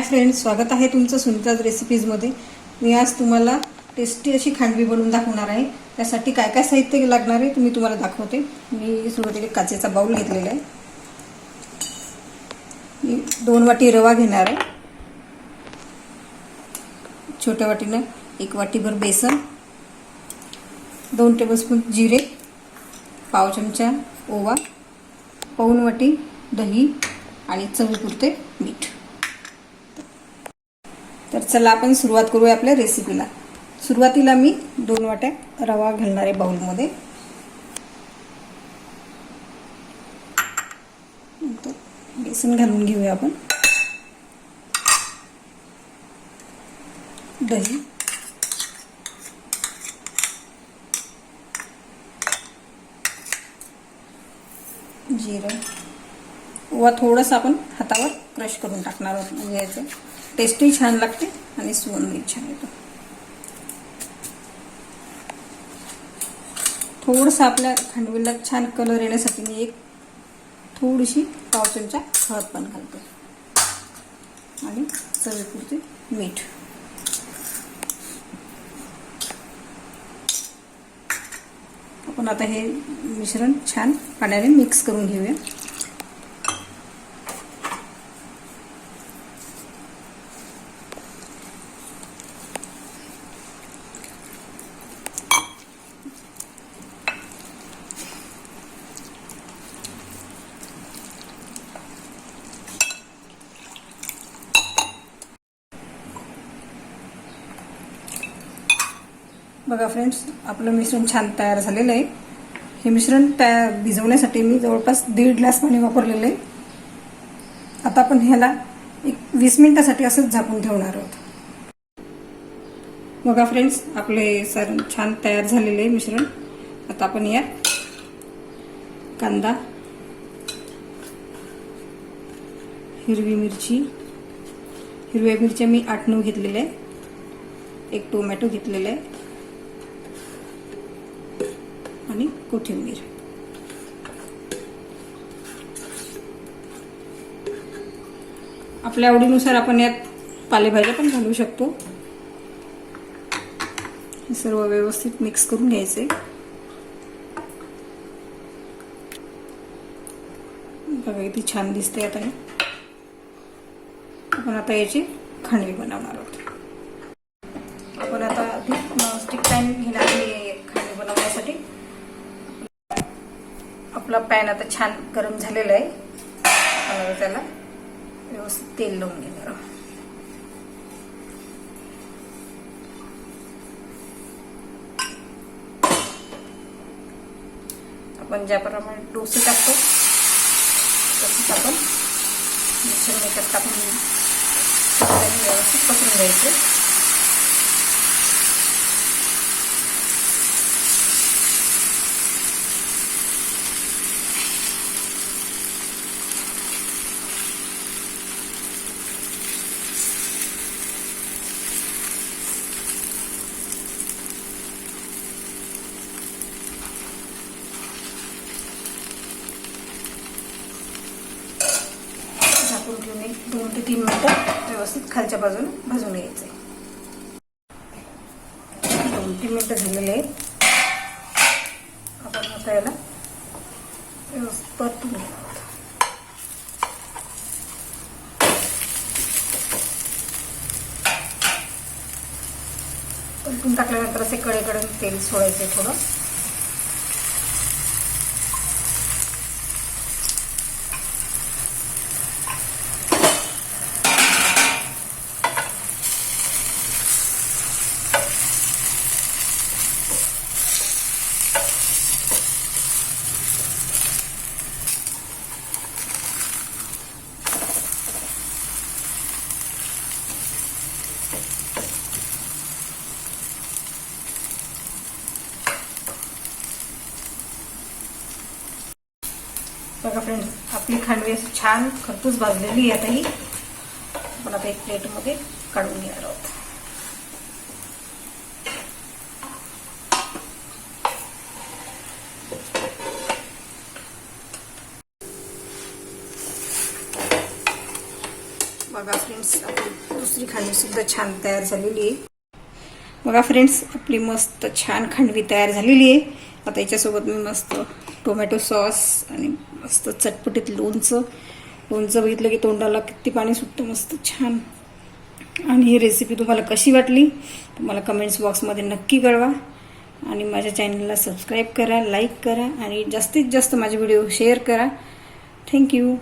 Hi friends, स्वागत आहे तुमचं सुनीताज रेसिपीजमध्ये। मी आज तुम्हाला टेस्टी अशी खांडवी बनवून दाखवणार आहे। त्यासाठी काय काय साहित्य लागणार आहे मी तुम्हाला दाखवते। मी सुरुवातीला काचेचा बाउल घेतलेला आहे। मी 2 वाटी रवा घेणार आहे। छोट्या वाटीने 1 वाटीभर बेसन, 2 टेबलस्पून जिरे, पाव चमचा ओवा, पाऊण वाटी दही आणि चवीपुरते मीठ। तर चला आपण सुरुवात करूया आपल्या रेसिपीला। सुरुवातीला मी 2 वाट्या रवा घालणार आहे बाउल मध्ये। नंतर बेसन घालून घेऊया आपण, दही, जिरं, ओवा थोडंसं आपण हातावर क्रश करून टाकणार आहोत, म्हणजे याचं टेस्टही छान लागते आणि सुगंधही छान येतो। थोडंसं आपल्या खांडवीला छान कलर येण्यासाठी मी एक थोडीशी पाव चमचा हळद पण घालते आणि चवीपुरते मीठ। आपण आता हे मिश्रण छान पाण्याने मिक्स करून घेऊया। बघा फ्रेंड्स, आपलं मिश्रण छान तयार झालेलं आहे। हे मिश्रण भिजवण्यासाठी मी जवळपास 1.5 ग्लास पाणी वापरलेलं आहे। आता आपण ह्याला 20 मिनिटांसाठी असंच झाकून ठेवणार आहोत। बघा फ्रेंड्स, आपले सारण छान तयार झालेले आहे मिश्रण। आता आपण यात कांदा, हिरवी मिरची, हिरव्या मिरच्या मी 8-9 घेतलेल्या आहे, 1 टोमॅटो घेतलेला आहे आणि कोथिंबीर। आपल्या आवडीनुसार आपण यात पालेभाज्या पण घालू शकतो। हे सर्व व्यवस्थित मिक्स करून घ्यायचे। बघा किती छान दिसते। आता हे आपण आता याची खांडवी बनवणार आहोत। आपण आता नॉनस्टिक पॅन घेणार आहे खांडवी बनवण्यासाठी। आपला पॅन आता छान गरम झालेला आहे। आपण त्याला व्यवस्थित तेल लावून घेणार आहोत। आपण ज्याप्रमाणे डोसे टाकतो तसंच आपण मिश्रण याच्यात टाकून व्यवस्थित पसरून घ्यायचं। झाकून ठेवून 2 ते 3 मिनिटं व्यवस्थित खालच्या बाजूने भाजून घ्यायचे। 2-3 मिनिटं झालेले आहेत। आपण आता याला व्यवस्थित परतून घेऊ। परतून टाकल्यानंतर असे कडेकडे तेल सोडायचे थोडं। बघा फ्रेंड्स, आपली खांडवी अशी छान खरपूस भाजलेली आहे। आता ही आपण आता एक प्लेटमध्ये काढून घेणार आहोत। बघा फ्रेंड्स, आपली दुसरी खांडवी सुद्धा छान तयार झालेली आहे. बघा फ्रेंड्स, आपली मस्त छान खांडवी तयार झालेली आहे. आता याच्यासोबत मी मस्त टोमॅटो सॉस आणि मस्त चटपटीत लोणचं बघितलं की तोंडाला किती पाणी सुटतं, मस्त छान. आणि ही रेसिपी तुम्हाला कशी वाटली तुम्हाला कमेंट्स बॉक्समध्ये नक्की कळवा. आणि माझ्या चॅनलला सबस्क्राईब करा, लाईक करा आणि जास्तीत जास्त माझे व्हिडिओ शेअर करा. थँक्यू.